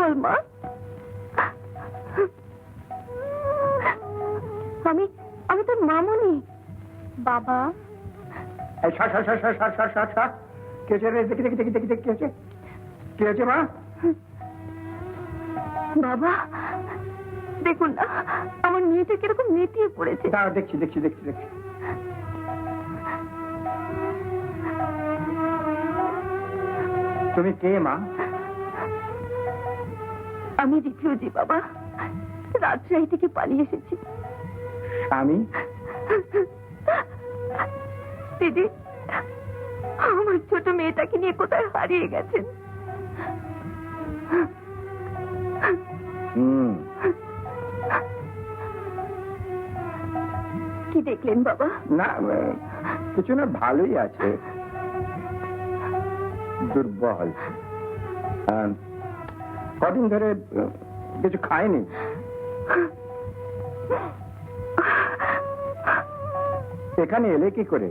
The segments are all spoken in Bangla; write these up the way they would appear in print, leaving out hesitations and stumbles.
চল মা। আমি আমি তোর মামুনি। বাবা কে রে? দেখি দেখি দেখি দেখি দেখি কি হয়েছে? কি হয়েছে মা? বাবা দেখুন না, আমার মেয়েটা কিরকম নেতিয়ে পড়েছে। দাঁড়া, দেখছি দেখছি দেখছি দেখছি। তুমি কে মা? আমি রিফিউজি বাবা, রাজশাহী থেকে পালিয়ে এসেছি। স্বামী? দিদি, আমার ছোট মেয়েটাকে নিয়ে কোথায় হারিয়ে গেছেন। কি দেখলেন বাবা? না কিছু না, ভালোই আছে, দুর্বল। কদিন ধরে কিছু খায়নি। এখানে এলে কি করে?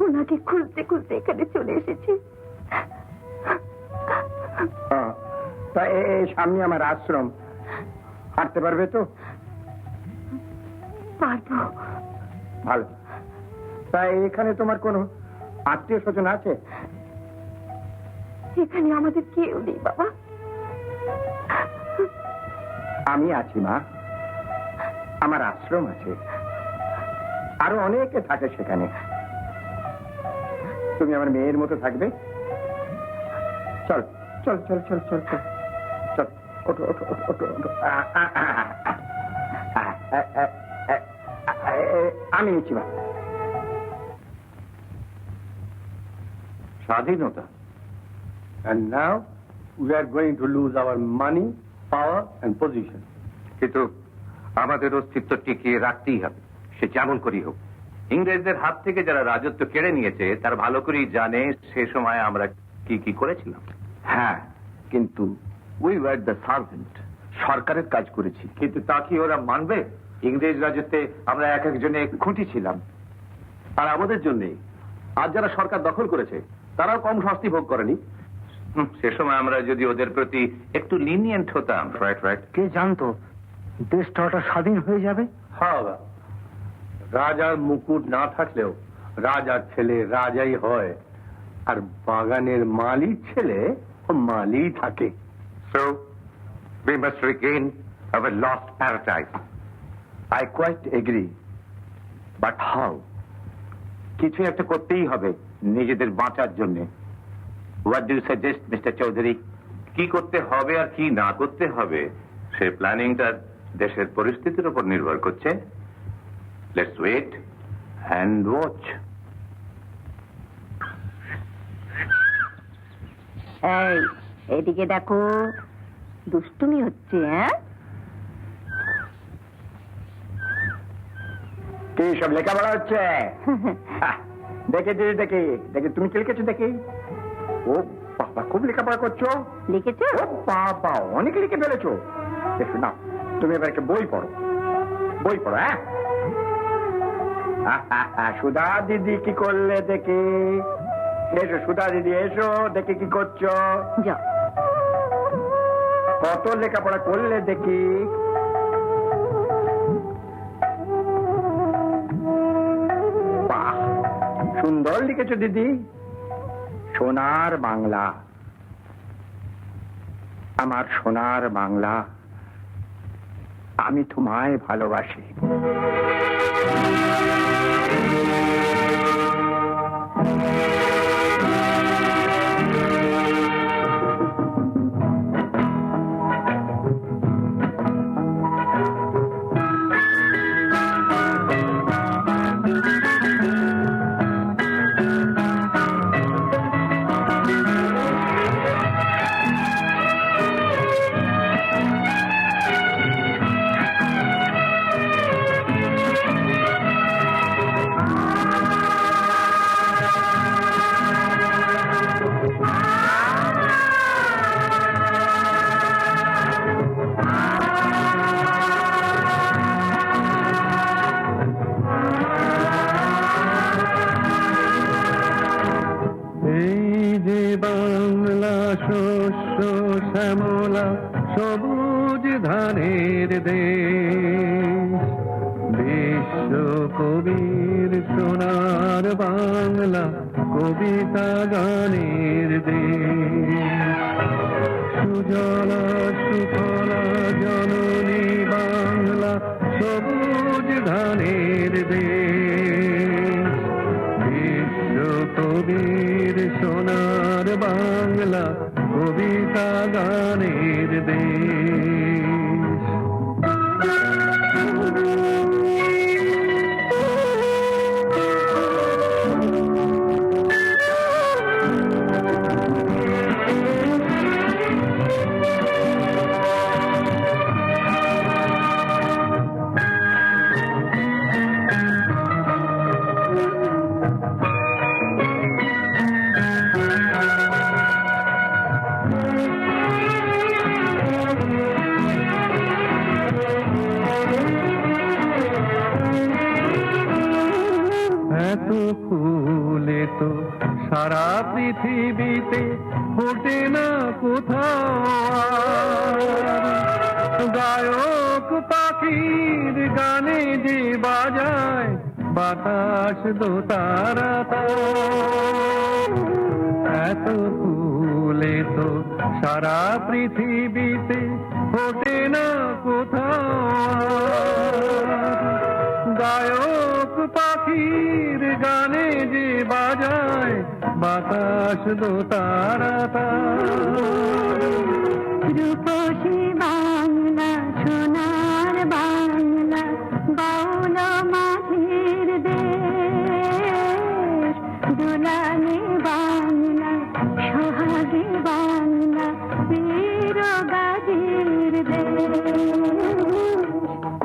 ওনাকে খুঁজতে খুঁজতে এখানে চলে এসেছি। তা এই সামনে আমার আশ্রম, হাঁটতে পারবে তো? পারবো। ভালো। তা এখানে তোমার কোনো আত্মীয় স্বজন আছে? এখানে আমাদের কেউ নেই বাবা। আমি আছি মা, আমার আশ্রম আছে, আরো অনেকে থাকে সেখানে। তুমি আমার মেয়ের মতো থাকবে। চল চল চল চল চল চল চল, ওঠো ওঠো ওঠো ওঠো ওঠো। আমি নিচ্ছি মা। স্বাধীনতা। And now we are going to lose our money, power and position. কিন্তু আমাদের অস্তিত্ব টিকিয়ে রাখতেই হবে, সে যেমন করি হোক। ইংরেজদের হাত থেকে যারা রাজত্ব কেড়ে নিয়েছে তারা ভালো করেই জানে সে সময় আমরা কি কি করেছিলাম। হ্যাঁ, কিন্তু উই ওয়ার দ্য সার্ভেন্ট, সরকারের কাজ করেছি। কিন্তু তা কি ওরা মানবে? ইংরেজ রাজত্বে আমরা এক একজনে খুঁটি ছিলাম, আর আমাদের জন্য আজ যারা সরকার দখল করেছে তারাও কম শাস্তি ভোগ করেনি। সে সময় আমরা যদি ওদের প্রতি একটু লিনিয়েন্ট হতাম। Right right. কে জানতো দেশটা হঠাৎ স্বাধীন হয়ে যাবে? হ্যাঁ, রাজার মুকুট না থাকলেও রাজার ছেলে রাজাই হয়, আর বাগানের মালির ছেলে মালি থাকে। So we must regain our lost paradise. I quite agree. But how? কিছু একটা করতেই হবে নিজেদের বাঁচার জন্য। What do you suggest, Mr. Chaudhary? কি করতে হবে আর কি না করতে হবে সে প্ল্যানিংটা দেশের পরিস্থিতির উপর নির্ভর করছে। Let's wait and watch. এই এদিকে দেখো, দুষ্টুমি হচ্ছে। হ্যাঁ, কি সব লেখাপড়া হচ্ছে? দেখে দিদি, দেখি দেখি তুমি কি লিখেছো দেখি। ও বাবা, খুব লেখাপড়া করছো। লিখেছো? ও বাবা, অনেক লিখে ফেলেছো। দেখো না, তুমি এবার একটা বই পড়ো, বই পড়ো। হ্যাঁ, সুধা দিদি কি করলে দেখি। এসো সুধা দিদি, এসো দেখি কি করছো। যাও। কত লেখাপড়া করলে দেখি। বাহ, সুন্দর লিখেছো দিদি। সোনার বাংলা, আমার সোনার বাংলা, আমি তোমায় ভালোবাসি। এই যে বাংলা সুজলা শস্য শ্যামলা সবুজ ধানের দেশ, বিশ্ব কবির সোনার বাংলা কবিতা গানের দেশ। সুজলা সুফলা জননী বাংলা সবুজ ধানের দেশ, বিশ্ব কবির সোনার বাংলা কবিতা গানের দেশ। এত ফুলে তো সারা পৃথিবীতে ফোটে না কোথাও, গায়ক পাখির গানে যে বাজায় বাতাস দোতারা তার। এত ফুলে তো সারা পৃথিবীতে ফোটে না কোথাও, গায়ক পাখির গানে যে বাজায় বাতাস দোতারা তার। রূপসী বাংলা সোনার বাংলা বাউল মাঝির দেশ, দুলানি বাংলা সোহাগী বাংলা বীর গাজীর দেশ।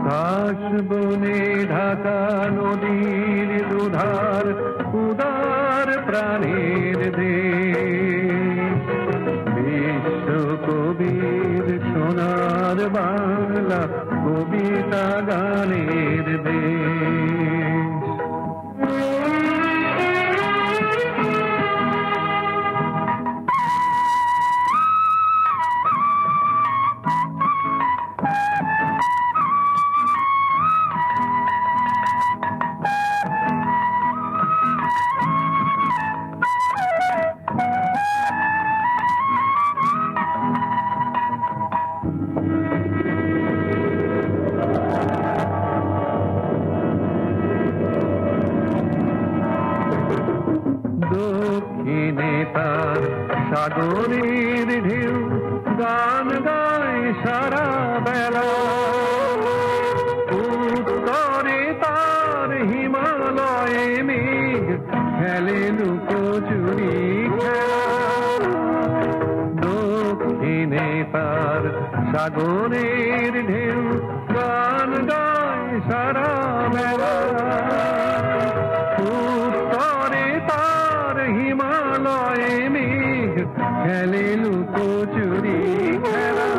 ঘাস বনে ঢাকা নদীর দুধার উদার প্রাণীর দেশ, বিশ্ব কবির সোনার বাংলা কবিতা গানের দেশ। দক্ষিণে তার সাগরের ঢেউ গান গায় সারা বেলা, উত্তরে তার হিমালয়ে মেঘ খেলে লুকোচুরি খেলা। দক্ষিণে তার সাগরের ঢেউ গান গায় সারা বেলা, উত্তরে তার হিমালয়ে মেঘ খেলে লুকোচুরি খেলা।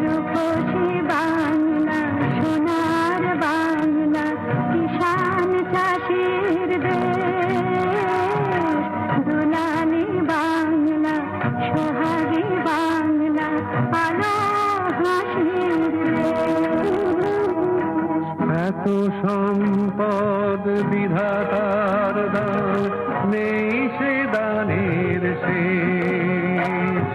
রূপসী বাংলা সোনার বাংলা কিষান চাষির দেশ, দুলানি বাংলা সোহাগী বাংলা আলো হাসির দেশ। এত সম্পদ বিধাতার দান নেই সে দানের শেষ,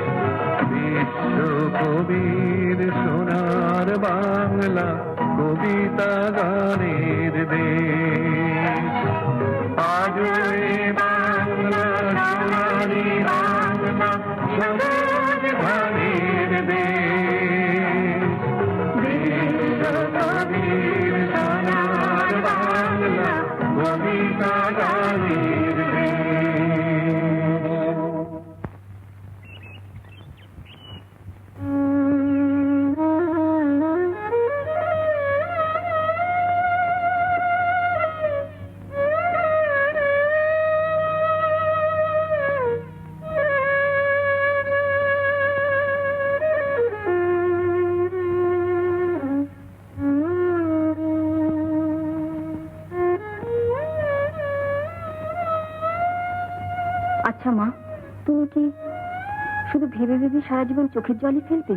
বিশ্ব কবির সোনার বাংলা কবিতা গানের দেশ। আজ এ বাংলা সোনারি বাংলা সবুজ ধানের দেশ, বিশ্ব কবির সোনার বাংলা কবিতা গানের দেশ। আচ্ছা মা, তুমি কি শুধু ভেবে ভেবে সারা জীবন চোখের জলই ফেলবে?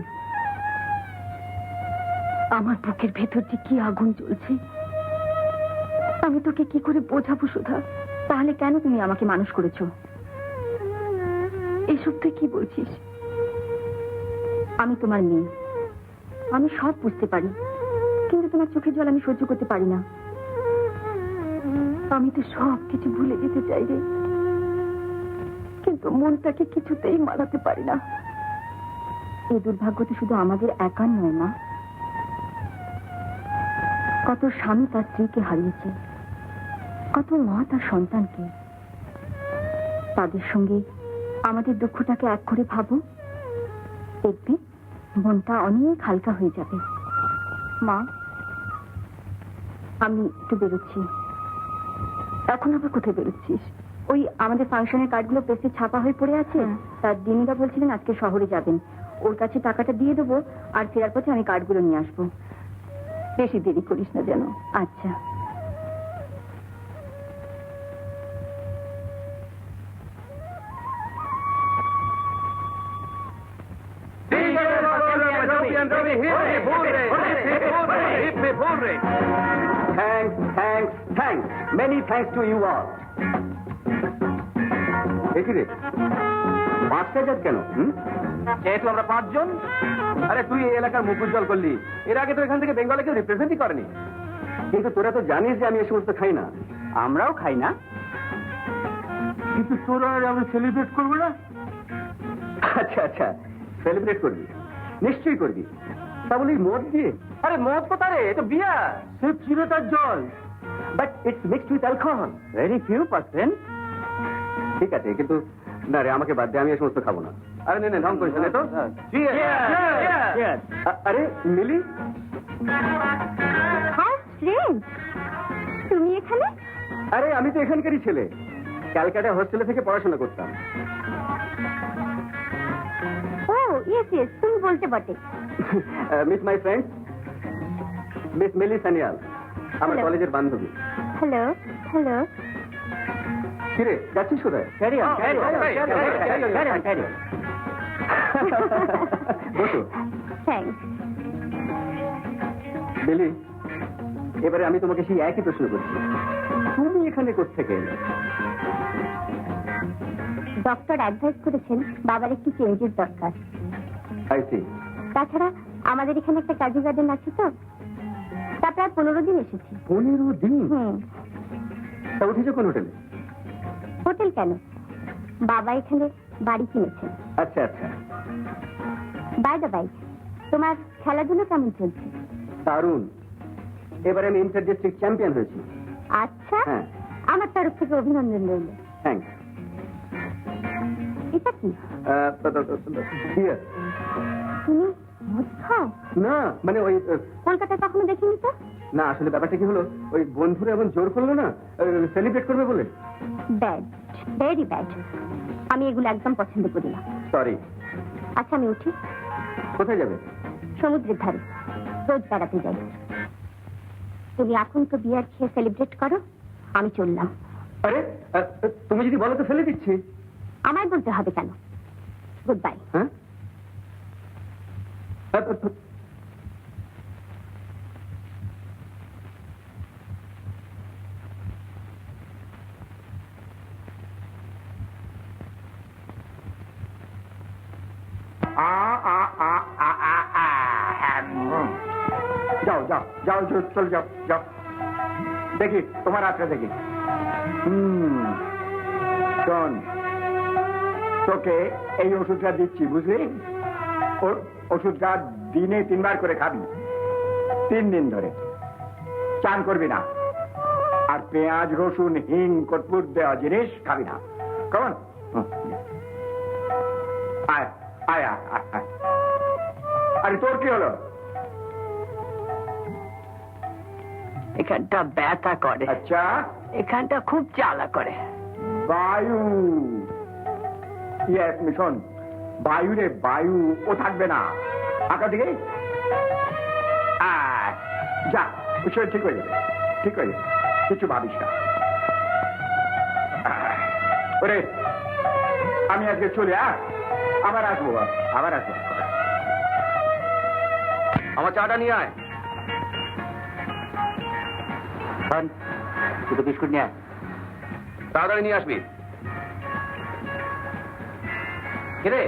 আমার বুকের ভেতর যে কি আগুন জ্বলছে, আমি তোকে কি করে বোঝাবো সুধা? তাহলে কেন তুমি আমাকে মানুষ করেছো? এসব তুই কি বলছিস? আমি তোমার মেয়ে, আমি সব বুঝতে পারি, কিন্তু তোমার চোখের জল আমি সহ্য করতে পারি না। আমি তো সব কিছু ভুলে যেতে চাই রে, কিন্তু মনটাকে কিছুতেই মানাতে পারি না। এই দুর্ভাগ্য তো শুধু আমাদের একার নয় মা, কত স্বামী তার স্ত্রীকে হারিয়েছে, কত মা তার সন্তানকে। তাদের সঙ্গে আমাদের দুঃখটাকে এক করে ভাবো, দেখবে মনটা অনেক হালকা হয়ে যাবে। মা, আমি একটু বেরোচ্ছি। এখন আবার কোথায় বেরোচ্ছিস? ওই আমাদের ফাংশনের কার্ডগুলো প্রেসে ছাপা হয়ে পড়ে আছে, তার দিনিরা বলছিলেন আজকে শহরে যাবেন, ওর কাছে টাকাটা দিয়ে দেবো, আর ফেরার পথে আমি কার্ডগুলো নিয়ে আসবো। বেশি দেরি করিস না যেন। আচ্ছা। Thanks many thanks to you all. দেখি রে, 5টা জাত কেন? যেহেতু আমরা 5 জন। আরে তুই এই এলাকার মুখ উজ্জ্বল করলি, এর আগে তো এখান থেকে বেঙ্গলে কেউ রিপ্রেজেন্টই করেনি। কিন্তু তোরা তো জানিস যে আমি এই সমস্ত খাই না। আমরাও খাই না, কিন্তু তোরা আমরা সেলিব্রেট করবো না। আচ্ছা আচ্ছা, সেলিব্রেট করবি, নিশ্চয়ই করবি। তা বলি মদ দিয়ে? আরে মদ কোথায় রে, এ তো বিয়ার, সিপ ছিল তার জল, but it's mixed with alcohol, very few percent. ঠিক আছে, কিন্তু না রে, আমাকে বাদ দে, আমি এই সমস্ত খাবো না। আরে নে ঢং করিস না তো। আরে মিলি, তুমি এখানে? আরে আমি তো এখানকারই ছেলে, ক্যালকাটা হোস্টেলে থেকে পড়াশোনা করতাম। ও ইয়েস ইয়েস, তুমি বলতে বটে। মিস মাই ফ্রেন্ড, মিস মিলি সানিয়াল, আমার কলেজের বান্ধবী। Hello hello. কিরে, যাচ্ছিস কোথায়? Carry on, carry on, carry on. বসো। থ্যাঙ্কস। মিলি, এবারে আমি তোমাকে সেই একই প্রশ্ন করছি, তুমি এখানে কোত্থেকে এলে? ডক্টর অ্যাডভাইস করেছেন বাবার একটু চেঞ্জের দরকার। I see. তাছাড়া আমাদের এখানে একটা কাজী গার্ডেন আছে, তো তা প্রায় 15 দিন এসেছি। 15 দিন? হুম। তা উঠেছো কোন হোটেলে? হোটেল কেন, বাবা এখানে বাড়ি কিনেছেন। আচ্ছা আচ্ছা। বাই দা বাই, তোমার খেলাধুলো কেমন চলছে? দারুণ, এবারে আমি ইন্টার ডিস্ট্রিক্ট চ্যাম্পিয়ন হয়েছি। আচ্ছা, হ্যাঁ। আমার তরফ থেকে অভিনন্দন রইল। থ্যাঙ্কস। এটা কি? বিয়ার। তুমি মদ খাও? না মানে ওই কলকাতায় কখনো দেখিনি তো। না, আসলে ব্যাপারটা কি হলো, ওই বন্ধুরা এমন জোর করলো না, সেলিব্রেট করবে বলে। Bad, very bad. আমি এগুলো একদম পছন্দ করি না। সরি। আচ্ছা, আমি উঠি। কোথায় যাবে? সমুদ্রের ধারে রোজ বেড়াতে যাই। তুমি এখন তো বিয়ার খেয়ে সেলিব্রেট করো, আমি চললাম। আরে তুমি যদি বলো তো ফেলে দিচ্ছি। আমায় বলতে হবে কেন? Good bye. হ্যাঁ, যাও যাও যাও, চল যাও যাও, দেখি তোমার হাতটা দেখি। শোন, তোকে এই ওষুধটা দিচ্ছি, বুঝলি? ওষুধটা দিনে 3 বার করে খাবি, 3 দিন ধরে। চান করবি না, আর পেঁয়াজ রসুন হিং কর্পূর দেওয়া জিনিস খাবি না। কেমন? আয় আয় আয় আয়। আরে তোর কি হলো? এখানটা ব্যথা করে। আচ্ছা, এখানটা খুব জ্বালা করে। বায়ু। ইয়েস মিশন, বায়ু রে বায়ু, ও থাকবে না। আঁকা দিকে যা, সে ঠিক হয়ে যাবে, ঠিক হয়ে যাবে, কিছু ভাবিস না। ওরে আমি আজকে চলে আবার আসবো আবার আসবো। আমার চাটা নিয়ে আয়। দুটো বিস্কুট নিয়ে তাড়াতাড়ি নিয়ে আসবি। কিরে,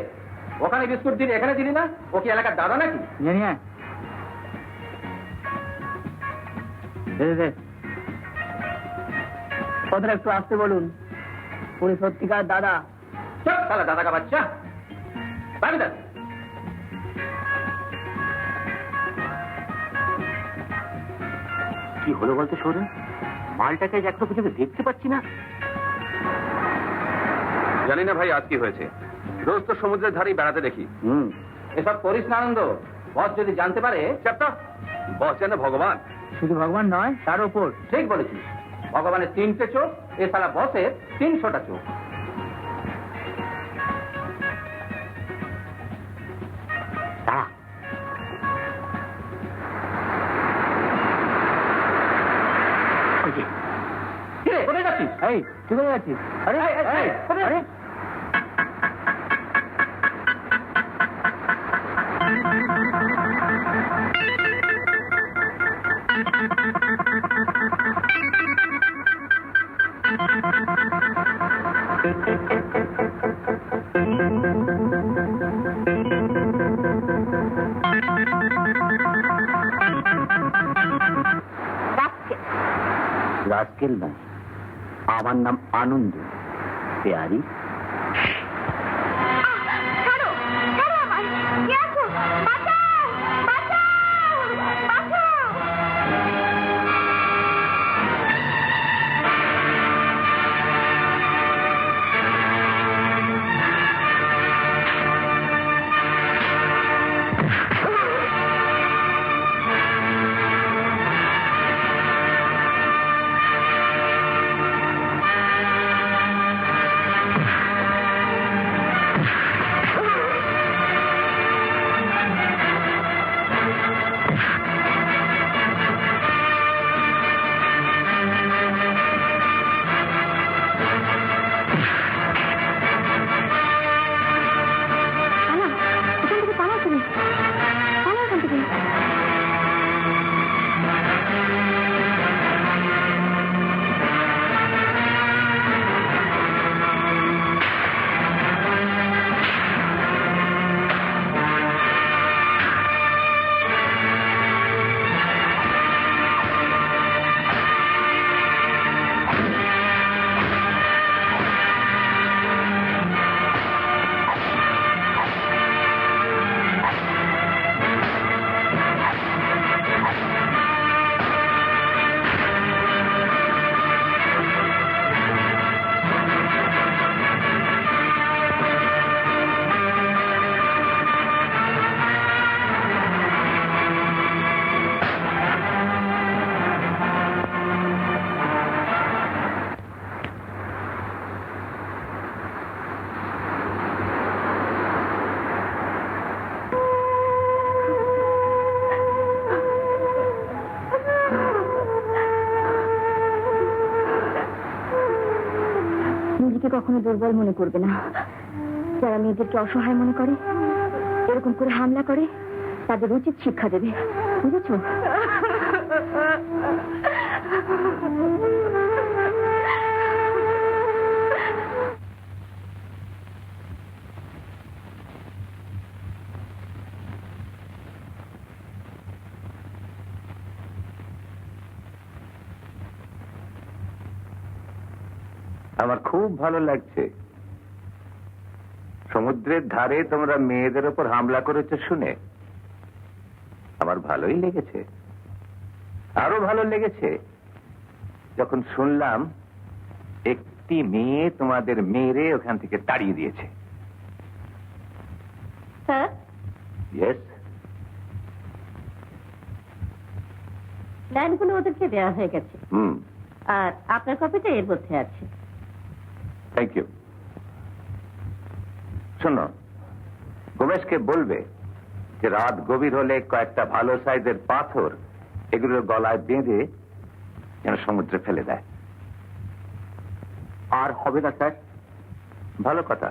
ওখানে বিস্কুট দিলি, এখানে দিলি না? ও কি এলাকার দাদা নাকি? নিয়ে কথাটা একটু আসতে বলুন, উনি সত্যিকার দাদা। চল শালা দাদা কা বাচ্চা, বাইরে যা। কি হলো বলতো সৌরে? মালটাকে এখনো পর্যন্ত দেখতে পাচ্ছি না। জানি না ভাই আজ কি হয়েছে, রোজ তো সমুদ্রের ধারেই বেড়াতে দেখি। এসব করিস না আনন্দ, বস যদি জানতে পারে। চাপটা, বস যেন ভগবান। শুধু ভগবান নয়, তার উপর। ঠিক বলেছিস, ভগবানের 3টে চোখ, এ সালা বসের 300টা চোখ। কিরে, কোথায় যাচ্ছিস? এই তুই কোথায় যাচ্ছিস? আরে কোথায় আরে রাজকেল না, আমার নাম আনন্দ। পেয়ারি নিজেকে কখনো দুর্বল মনে করবে না। যারা মেয়েদেরকে অসহায় মনে করে, এরকম করে হামলা করে, তাদের উচিত শিক্ষা দেবে, বুঝেছো? আমার খুব ভালো লাগছে। সমুদ্রের ধারে তোমরা মেয়েদের ওপর হামলা করেছো শুনে আমার ভালোই লেগেছে। আরো ভালো লেগেছে যখন শুনলাম একটি মেয়ে তোমাদের মেরে ওখান থেকে তাড়িয়ে দিয়েছে। স্যার, ইয়েস, প্ল্যানগুলো ওদেরকে দেওয়া হয়ে গেছে, হুম, আর আপনার কপিটা এর মধ্যে আছে। Thank you. শোনো, গোমেশকে বলবে যে রাত গভীর হলে কয়েকটা ভালো সাইজের পাথর এগুলোর গলায় বেঁধে যেন সমুদ্রে ফেলে দেয়। আর হবে না স্যার? ভালো কথা,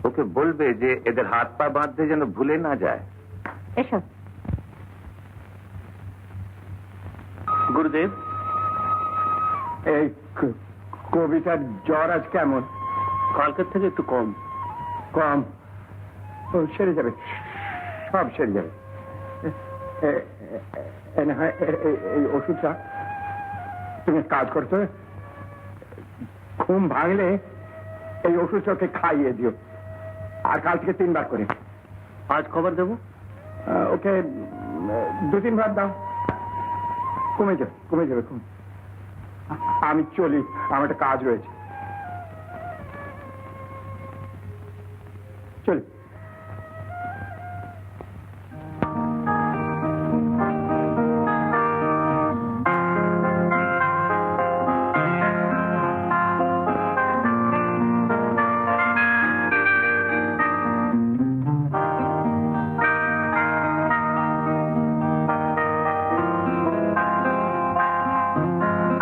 ওকে বলবে যে এদের হাত পা বাঁধতে যেন ভুলে না যায়। এসো। গুরুদেব, এই কবিতার জ্বর আজ কেমন? কালকের থেকে একটু কম। কম? ও সেরে যাবে, সব সেরে যাবে। এই ওষুধটা তুমি কাজ করছো, ঘুম ভাঙলে এই ওষুধটা ওকে খাইয়ে দিও, আর কাল থেকে 3 বার করে। আজ খবর দেবো, ওকে 2-3 বার দাও, কমে যাবে, কমে যাবে। আমি চলি, আমার একটা কাজ রয়েছে, চলি।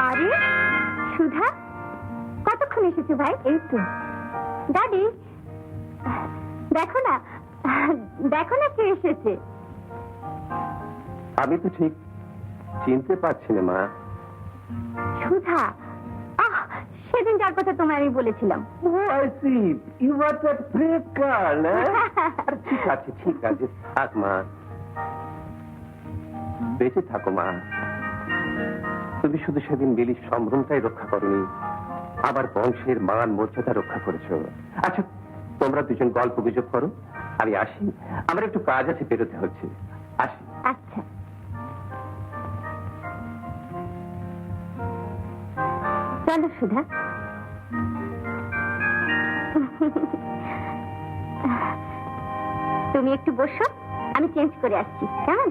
আরে সুধা, কতক্ষণ এসেছো ভাই? এই তো। দাদি, দেখো না, দেখো না কে এসেছে। আমি তো ঠিক চিনতে পারছি না মা। সুধা, সেদিন যার কথা তোমায় আমি বলেছিলাম। Oh I see, you are that brave girl. ঠিক আছে, ঠিক আছে, থাক মা, বেঁচে থাকো মা। তুমি শুধু সেদিন মিলির সম্ভ্রমটাই রক্ষা করনি, আবার বংশের মান মর্যাদা রক্ষা করেছো। আচ্ছা, তোমরা দুজন গল্প গুজব করো, আমি আসি, আমার একটু কাজ আছে, বেরোতে হচ্ছে, আসি। আচ্ছা। চলো সুধা। তুমি একটু বসো, আমি চেঞ্জ করে আসছি, কেমন?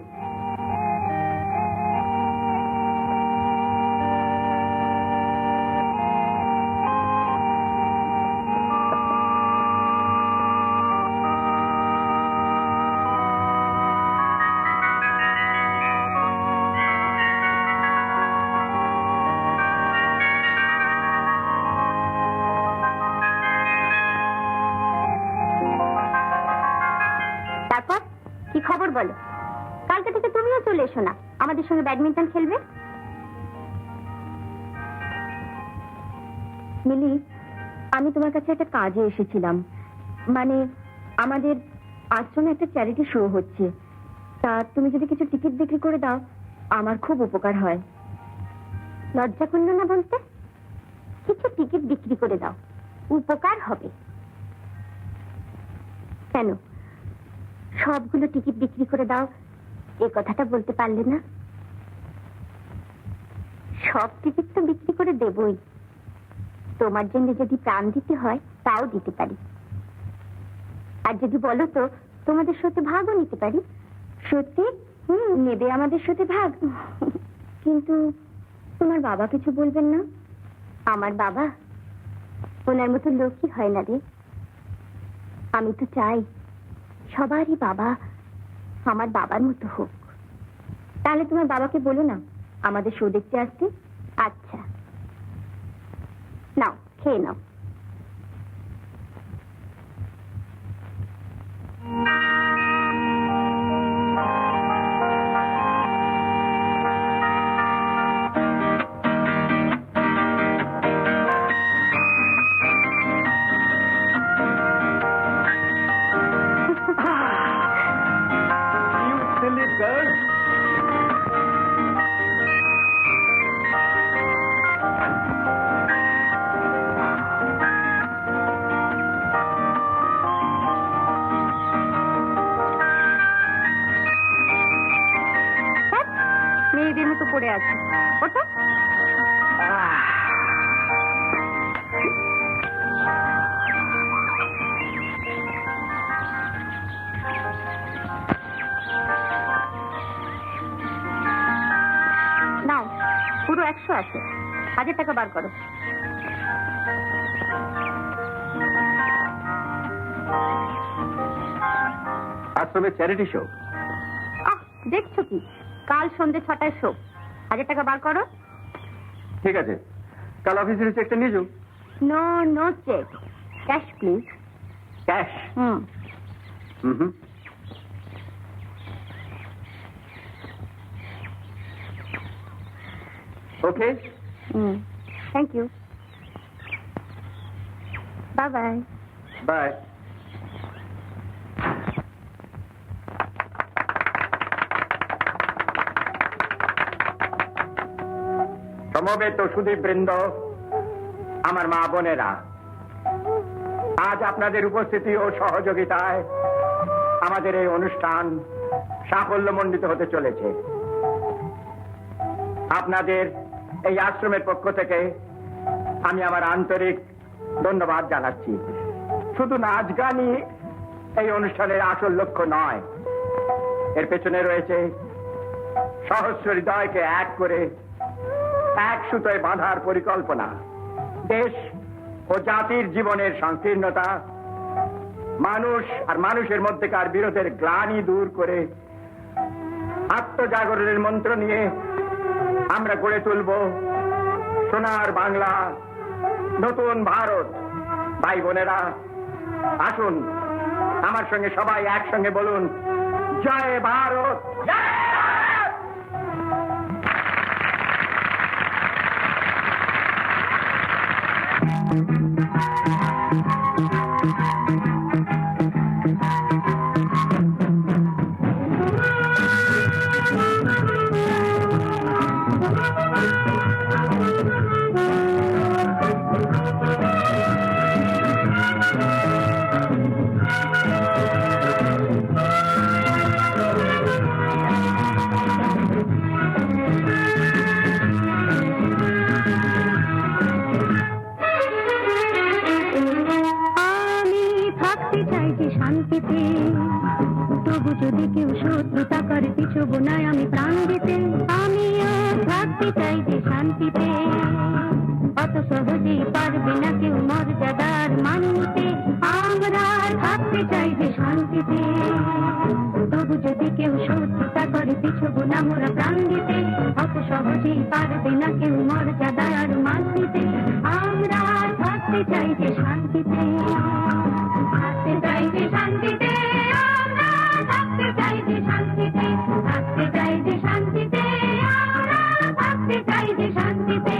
তারপর কি খবর বলো? কালকে থেকে তুমিও চলে এসো না, আমাদের সঙ্গে ব্যাডমিন্টন খেলবে। মিলি, আমি তোমার কাছে একটা কাজে এসেছিলাম। মানে আমাদের আশ্রমে একটা চ্যারিটি শো হচ্ছে, তা তুমি যদি কিছু টিকিট বিক্রি করে দাও আমার খুব উপকার হয়। লজ্জা করলো না বলতে? কিছু টিকিট বিক্রি করে দাও, উপকার হবে। কেন সবগুলো টিকিট বিক্রি করে দাও, এই কথাটা বলতে পারলে না? সব টিকিট তো বিক্রি করে দেবই, তোমার জন্য যদি প্রাণ দিতে হয় তাও দিতে পারি। আর যদি বলো তো তোমাদের সাথে ভাগও নিতে পারি। সত্যি? নেবে আমাদের সাথে ভাগ? কিন্তু তোমার বাবা কিছু বলবেন না? আমার বাবা ওনার মতো লোকই হয় না রে। আমি তো চাই সবারই বাবা আমার বাবার মতো হোক। তাহলে তোমার বাবাকে বলো না আমাদের শো দেখতে আসতে। আচ্ছা, নাও খেয়ে নাও। মেয়েদের মতো পড়ে আছে, ওটা নাও। পুরো 100 আছে, 1000 টাকা বার করো। আশ্রমে চ্যারিটি শো? দেখছো কি, কাল সন্ধ্যে 6টায় শো, 1000 টাকা বার করো। ঠিক আছে, কাল অফিসের চেকটা নিয়ে যাও। No no check, cash please. Cash hmm hmm okay hmm thank you bye bye bye সমবেত সুধীবৃন্দ, আমার মা বোনেরা, আজ আপনাদের উপস্থিতি ও সহযোগিতায় আমাদের এই অনুষ্ঠান সাফল্যমণ্ডিত হতে চলেছে। আপনাদের এই আশ্রমের পক্ষ থেকে আমি আমার আন্তরিক ধন্যবাদ জানাচ্ছি। শুধু নাচ গানই এই অনুষ্ঠানের আসল লক্ষ্য নয়, এর পেছনে রয়েছে সহস্র হৃদয়কে এক করে এক সুতোয় বাঁধার পরিকল্পনা। দেশ ও জাতির জীবনের সংকীর্ণতা, মানুষ আর মানুষের মধ্যেকার বিরোধের গ্লানি দূর করে আত্মজাগরণের মন্ত্র নিয়ে আমরা গড়ে তুলব সোনার বাংলা, নতুন ভারত। ভাই বোনেরা, আসুন আমার সঙ্গে সবাই একসঙ্গে বলুন, জয় ভারত। শান্তিতে, তবু যদি কেউ শত্রুতা করে পিছব না আমি প্রাণ দিতে। আমিও থাকতে চাই যে শান্তিতে, অত সহজেই পারবে না কেউ মর্যাদার মানতে। আমরা থাকতে চাই যে শান্তিতে, তবু যদি কেউ শত্রুতা করে পিছব না মোরা প্রাণ দিতে। অত সহজেই পারবে না কেউ মর্যাদার মানতে। আমরা থাকতে চাই যে শান্তিতে, থাকতে চাই যে শান্তিতে, আমরা থাকতে চাই যে শান্তিতে, থাকতে চাই যে শান্তিতে, আমরা থাকতে চাই যে শান্তিতে।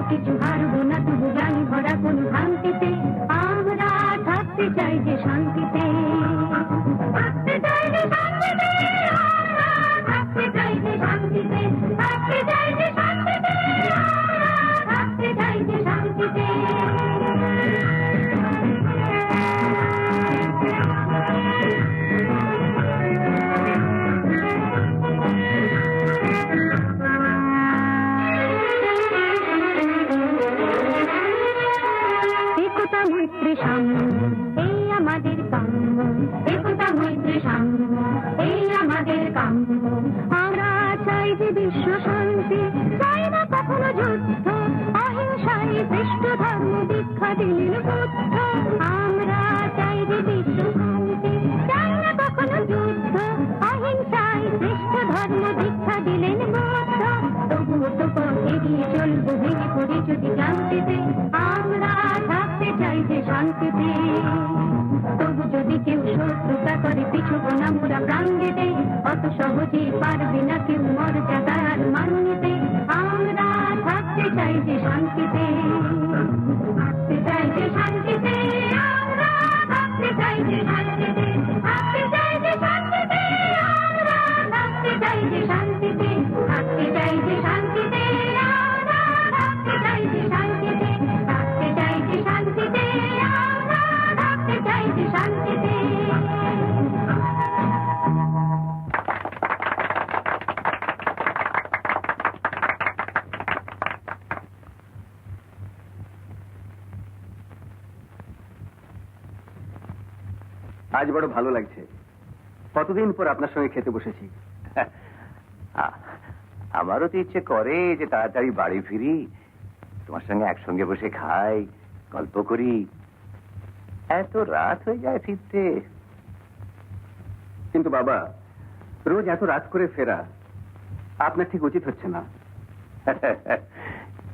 কিছু হারবো না তবু জানি ভরা কোন ভ্রান্তিতে। আমরা থাকতে চাই যে শান্তিতে, থাকতে চাই যে শান্তিতে, আমরা থাকতে চাই যে শান্তিতে, থাকতে চাই যে শান্তিতে, আমরা থাকতে চাই যে শান্তিতে। এই আমাদের কাম্য, একতা মৈত্রী সাম্য, এই আমাদের কাম্য। আমরা চাই যে বিশ্ব শান্তি, চাই না কখনো যুদ্ধ, অহিংসায় শ্রেষ্ঠ ধর্ম দীক্ষা দিলেন বুদ্ধ। আমরা চাই যে বিশ্ব শান্তি, চাই না কখনো যুদ্ধ, অহিংসায় শ্রেষ্ঠ ধর্ম দীক্ষা দিলেন বুদ্ধ। তবুও তো পথ এগিয়ে চলবো ভেঙে পড়ে যদি ক্লান্তিতে। আমরা থাকতে চাই যে শান্তিতে, তবু যদি কেউ শত্রুতা করে পিছব না মোরা প্রাণ দিতে। অত সহজেই পারবে না কেউ মর্যাদার মান নিতে। আমরা থাকতে চাই যে শান্তিতে, থাকতে চাই যে শান্তিতে, আমরা থাকতে চাই যে শান্তিতে, থাকতে চাই যে শান্তিতে, আমরা থাকতে চাই যে শান্তিতে, থাকতে চাই যে শান্তিতে, আমরা থাকতে চাই যে শান্তিতে, আজ বড় ভালো লাগছে। কতদিন পর আপনার সঙ্গে খেতে বসেছি। আমারও তো ইচ্ছে করে যে তাড়াতাড়ি বাড়ি ফিরি, তোমার সঙ্গে একসঙ্গে বসে খাই, গল্প করি। এত রাত হয়ে যায় ফিরতে। কিন্তু বাবা, রোজ এত রাত করে ফেরা আপনার ঠিক উচিত হচ্ছে না।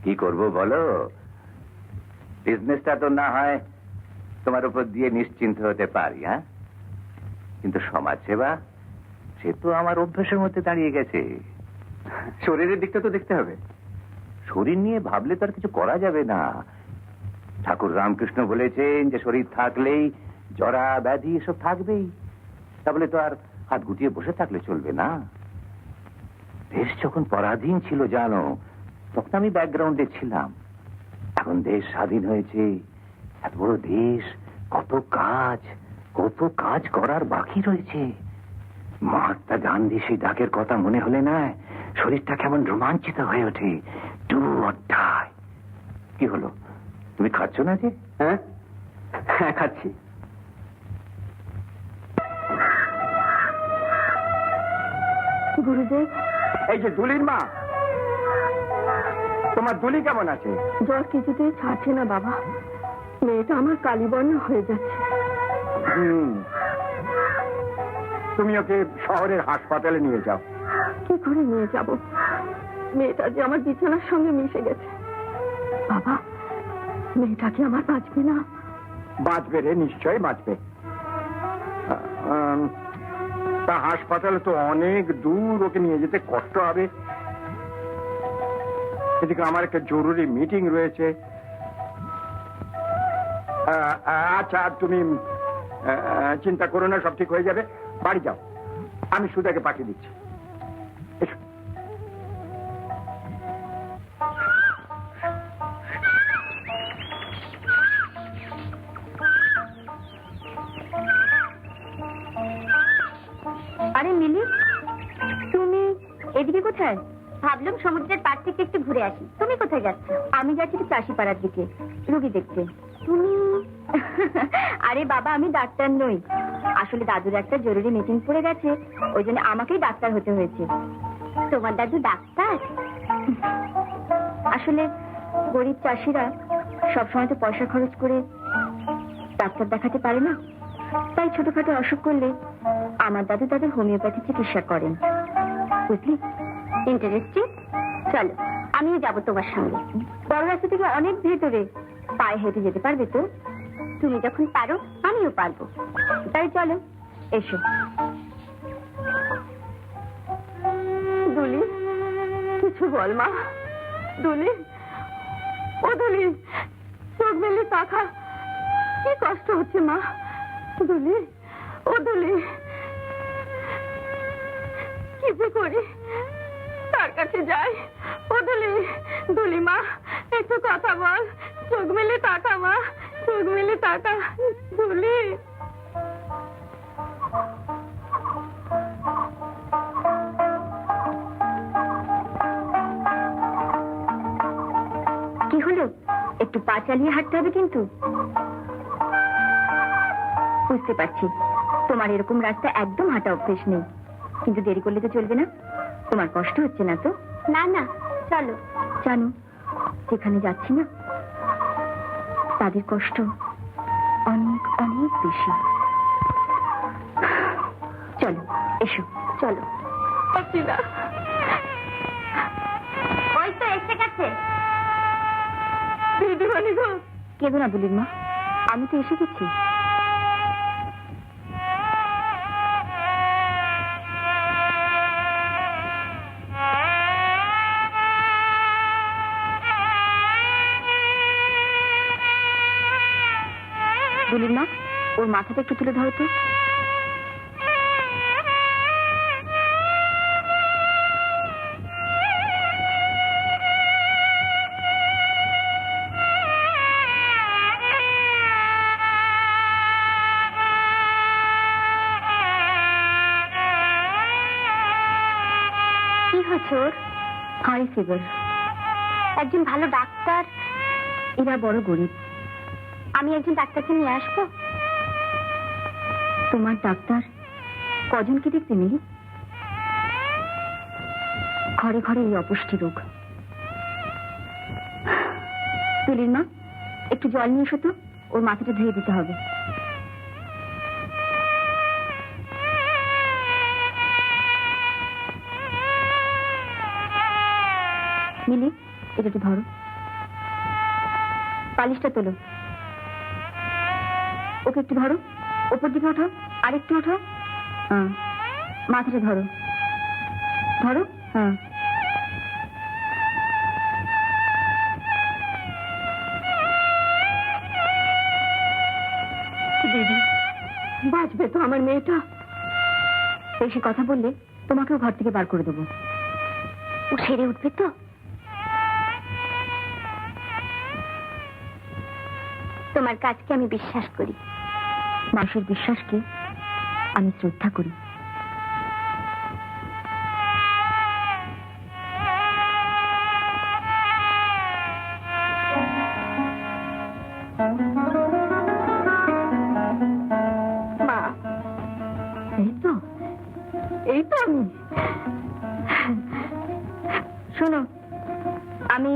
কি করব বলো, বিজনেসটা তো না হয় তোমার উপর দিয়ে নিশ্চিন্ত হতে পারি, হ্যাঁ, কিন্তু সমাজ সেবা সে তো আমার অভ্যাসের মধ্যে দাঁড়িয়ে গেছে। শরীরের দিকটা তো দেখতে হবে। শরীর নিয়ে ভাবলে তো আর কিছু করা যাবে না। ঠাকুর রামকৃষ্ণ বলেছেন যে শরীর থাকলেই জরা ব্যাধি এসব থাকবেই। তাহলে তো আর হাত গুটিয়ে বসে থাকলে চলবে না। দেশ যখন পরাধীন ছিল জানো, তখন আমি ব্যাকগ্রাউন্ডে ছিলাম। এখন দেশ স্বাধীন হয়েছে, এত বড় দেশ, কত কাজ করার বাকি রয়েছে। মহাত্মা গান্ধী সেই ডাকের কথা মনে হলে না শরীরটা কেমন রোমাঞ্চিত হয়ে ওঠে। Do or die. কি হলো, তুমি খাচ্ছ না যে? হ্যাঁ হ্যাঁ, খাচ্ছি। গুরুদেব, এই যে দুলির মা, তোমার দুলি কেমন আছে? জ্বর কিছুতেই ছাড়ছে না বাবা। মেয়েটা আমার কালীবর্ণ হয়ে যাচ্ছে। তুমি ওকে শহরের হাসপাতালে নিয়ে যাও। কি করে নিয়ে যাব? মেয়েটা যে আমার বিছানার সঙ্গে মিশে গেছে। বাবা, মেয়েটা কি আমার বাঁচবে না? বাঁচবে রে, নিশ্চয়ই বাঁচবে। তা হাসপাতালে তো অনেক দূর, ওকে নিয়ে যেতে কষ্ট হবে। এদিকে আমার একটা জরুরি মিটিং রয়েছে। আচ্ছা, তুমি চিন্তা করো না, সব ঠিক হয়ে যাবে। বাড়ি যাও, আমি সুধাকে পাঠিয়ে দিচ্ছি। এসো। আরে মিলি, তুমি এদিকে কোথায়? ভাবলাম সমুদ্রের পাড় থেকে একটু ঘুরে আসি। তুমি কোথায় যাচ্ছ? আমি যাচ্ছি তো চাষি পাড়ার দিকে, রোগী দেখতে। তুমি? আরে বাবা, আমি ডাক্তার নই। আসলে দাদুর একটা জরুরি মিটিং পড়ে গেছে, ওই জন্য আমাকেই ডাক্তার হতে হয়েছে। তোমার দাদু ডাক্তার? আসলে গরিব চাষিরা সবসময় তো পয়সা খরচ করে ডাক্তার দেখাতে পারে না, তাই ছোটখাটো অসুখ করলে আমার দাদু তাদের হোমিওপ্যাথি চিকিৎসা করেন। বুঝলি? ইন্টারেস্টিং। চলো, আমিও যাবো তোমার সঙ্গে। বড় রাস্তা থেকে অনেক ভেতরে, পায়ে হেঁটে যেতে পারবে তো? তুমি যখন পারো আমিও পারবো, তাই চলো, এসো। দুলি, কিছু বল মা। দুলি, ও দুলি, চোখ মেলে তাকা। কি কষ্ট হচ্ছে মা? দুলি, ও দুলি, কি যে করি, তার কাছে যাই? ও দুলি, দুলি মা, একটু কথা বল। চোখ মেলে তাকা মা, চোখ মেলে তাকা। দুলি। কি হলো? একটু পা চালিয়ে হাঁটতে হবে কিন্তু। বুঝতে পারছি তোমার এরকম রাস্তা একদম হাঁটা অভ্যেস নেই, কিন্তু দেরি করলে তো চলবে না। তোমার কষ্ট হচ্ছে না তো? না না, চলো। জানো, যেখানে যাচ্ছি না তাদের কষ্ট অনেক অনেক বেশি। চলো, এসো, চলো। ওই তো এসে গেছে। দিদিমণি গো, কেঁদো না দুলির মা, আমি তো এসে গেছি। দুলির মা, ওর মাথাটা একটু তুলে ধরো তো। কি হয়েছে ওর? High fever. একজন ভালো ডাক্তার। এরা বড় গরিব, আমি একজন ডাক্তারকে নিয়ে আসবো। তোমার ডাক্তার কজনকে দেখতে মিলি? ঘরে ঘরে এই অপুষ্টি রোগ। তুলির মা, একটু জল নিয়ে এসো তো, ওর মাথাটা ধুয়ে দিতে হবে। মিলি, এটা একটু ধরো, পালিশটা তোলো, ওকে একটু ধরো, ওপর দিকে ওঠো, আরেকটু ওঠো, হ্যাঁ, মাথাটা ধরো, ধরো, হ্যাঁ। দিদি, বাঁচবে তো আমার মেয়েটা? বেশি কথা বললে তোমাকেও ঘর থেকে বার করে দেবো। ও সেরে উঠবে তো? তোমার কাজকে আমি বিশ্বাস করি। মানুষের বিশ্বাসকে আমি শ্রদ্ধা করি। মা, এই তো আমি। শোনো, আমি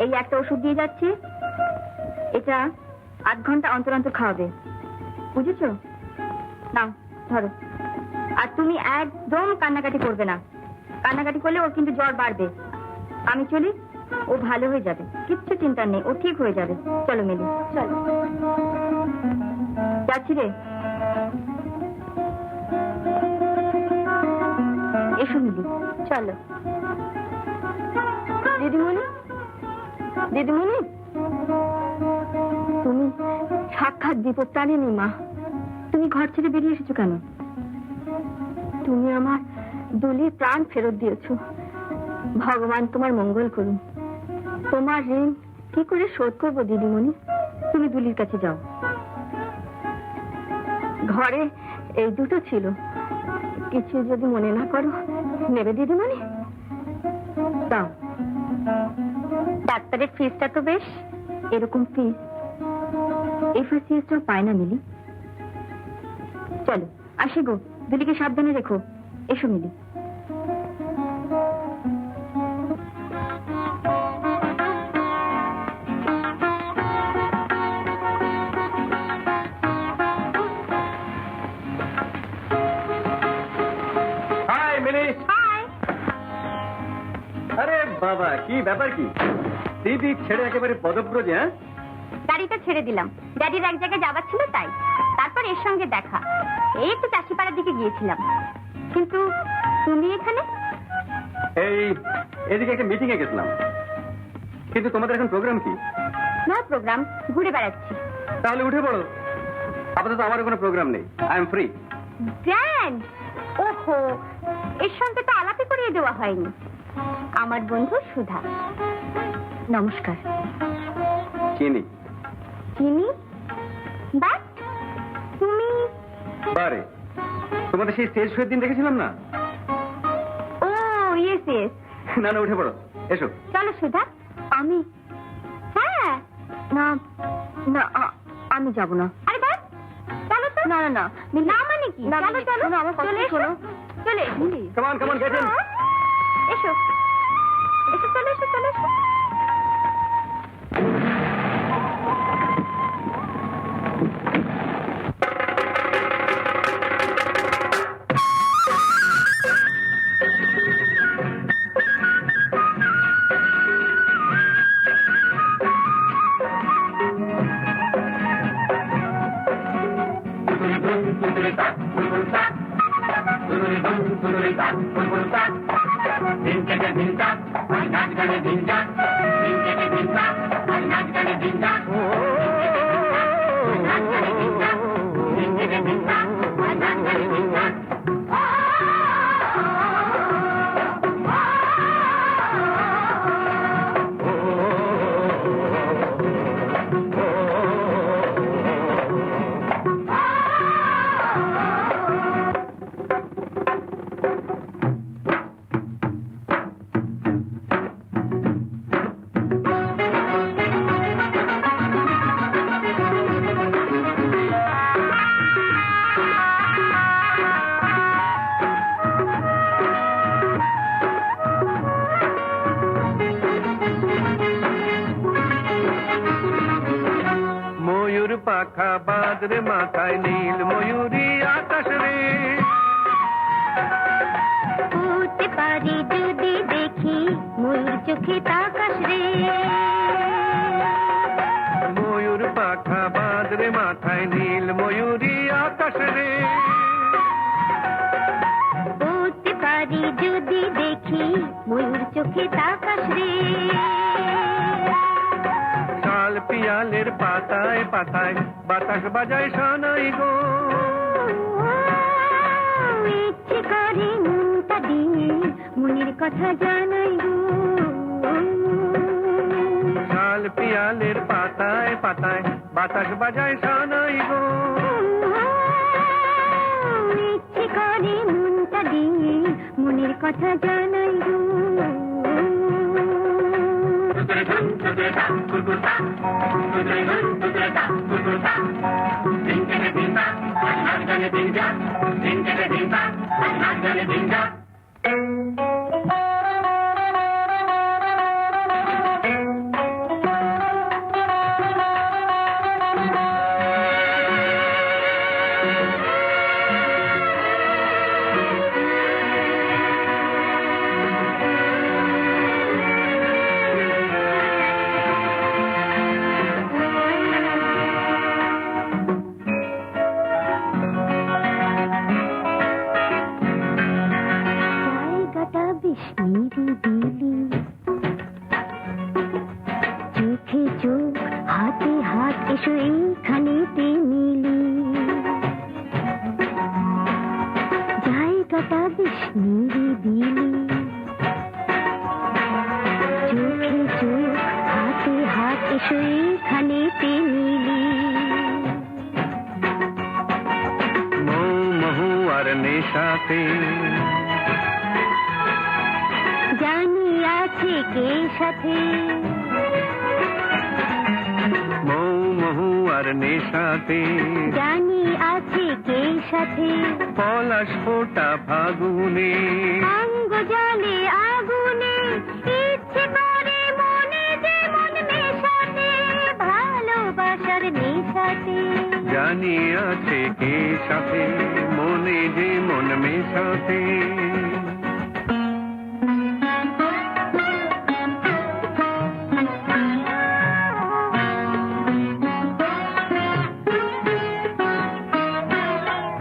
এই একটা ওষুধ দিয়ে যাচ্ছি, এটা 8 ঘন্টা অন্তর অন্তর খাওয়াবে, বুঝেছো? নাও ধরো। আর তুমি একদম কান্নাকাটি করবে না, কান্নাকাটি করলে ওর কিন্তু জ্বর বাড়বে। আমি চলি, ও ভালো হয়ে যাবে, কিচ্ছু চিন্তা নেই, ও ঠিক হয়ে যাবে। চলো মিলি, চলো। যাচ্ছি রে। এসো মিলি, চলো। দিদিমণি, দিদিমণি, তুমি সাক্ষাৎ বিপদ টানেনি মা। তুমি ঘর ছেড়ে বেরিয়ে এসেছো কেন? তুমি আমার দুলির প্রাণ ফেরত দিয়েছো। ভগবান তোমার মঙ্গল করুন। তোমার ঋণ কি করে শোধ করবো দিদিমণি? তুমি দুলির কাছে যাও। ঘরে এই দুটো ছিল, কিছু যদি মনে না করো নেবে দিদিমণি? দাও। ডাক্তারের ফিসটা তো বেশ, এরকম ফিস এফআরসিএসটাও পায় না মিলি। চলো আসি গো, দুলিকে সাবধানে রেখো। এসো মিলি। হাই মিলি। হাই। আরে বাবা, কি ব্যাপার কি? দিদি ছেড়ে একেবারে পদব্রজে। হ্যাঁ, গাড়িটা ছেড়ে দিলাম, ড্যাডির এক জায়গায় যাবার ছিল তাই। তারপর এর সঙ্গে দেখা, এই একটু চাষিপাড়ার দিকে গিয়েছিলাম। কিন্তু তুমি এখানে? এই এদিকে একটা মিটিং এ গেছিলাম। কিন্তু তোমাদের এখন প্রোগ্রাম কি? নো প্রোগ্রাম, ঘুরে বেড়াচ্ছি। তাহলে উঠে পড়ো। আপাতত আমার কোনো প্রোগ্রাম নেই, আই এম ফ্রি। গ্র্যান্ড। ওহো, এর সঙ্গে তো আলাপই করিয়ে দেওয়া হয়নি। আমার বন্ধু সুধা। নমস্কার। চিনি। চিনি? বাট তুমি? বারে, তোমাদের সেই স্টেজ শোয়ের দিন দেখেছিলাম না? ও ইয়েস ইয়েস। না না, উঠে পড়ো, এসো। চলো সুধা। আমি? হ্যাঁ। না না, আমি যাব না। আরে বাস, চলো তো। না না না, না মানে কি? চলো চলো, আমার কথা শোনো। চলে কামান কামান, গেট ইন। এসো এসো, চলে এসো, চলে এসো। ময়ূর পাখা বাঁধ রে মাথায় নীল ময়ূরী আকাশ রে উঠতে পারি যদি দেখি ময়ূর চোখে তাকাশ রে ময়ূর পাখা বাঁধ রে মাথায় নীল ময়ূরী আকাশ রে উঠতে পারি যদি দেখি ময়ূর চোখে তাকাশ রে শাল পিয়ালের পাতায় পাতায় বাতাস বাজায় সানাই গো ইচ্ছে করে মনটা দিয়ে মনের কথা জানাই গো শাল পিয়ালের পাতায় পাতায় বাতাস বাজায় সানাই গো ইচ্ছে করে মনটা দিয়ে মনের কথা জানাই গো জায়গাটা বেশ নিরিবিলি চোখে চোখ হাতে হাত এসো এইখানেতে মিলি জায়গাটা বেশ নিরিবিলি চোখে চোখ হাতে হাত এসো এইখানেতে মিলি মৌ মহু আর নেশাতে জানি আছে কে সাথে মৌ মহু আর নেশাতে জানি আছে কে সাথে পলাশ ফোটা ফাগুনে অঙ্গ জলে আগুনে ইচ্ছে করে মনে যেমন মেশাতে ভালোবাসার নেশাতে জানি আছে কে সাথে মনে যে মন মেশাতে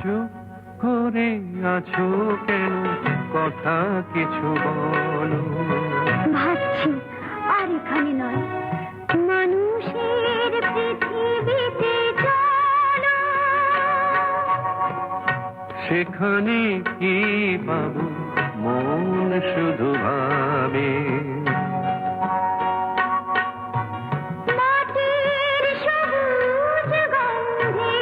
চুপ করে আছো কেন কথা কিছু বলো ভাবছি আর এখানে নয় মানুষের পৃথিবীতে চলো সেখানে কি পাবো মন শুধু ভাবে মাটির সবুজ গন্ধে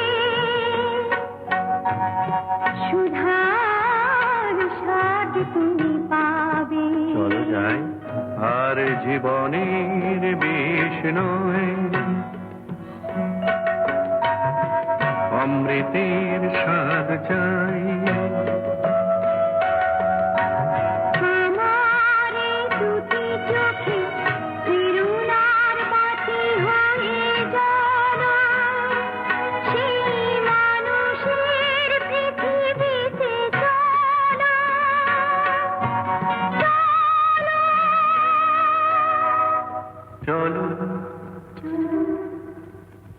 সুধার স্বাদ তুমি পাবে চলো যাই আর জীবনের বেশ নয় অমৃতের স্বাদ চাই আমার এই দুটি চোখে করুণার বাতি হয়ে চলো সেই মানুষের পৃথিবীতে চলো চলো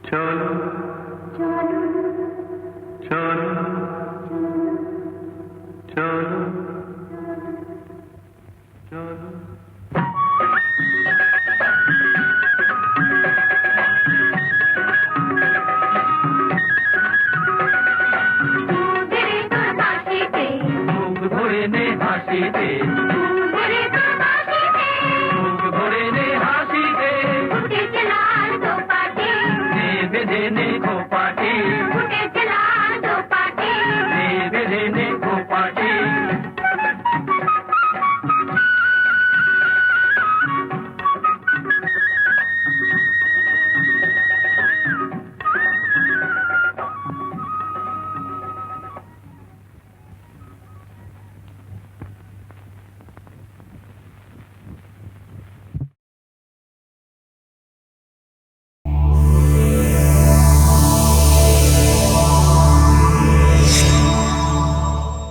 চলো চলো চলো চলো চলো তোদের তোর বাঁশিতে মুখ ভরে নে হাসিতে তোদের তোর বাঁশিতে মুখ ভরে নে হাসিতে উঠেছে লাল দোপাটি নে বেঁধে নে খোপাটি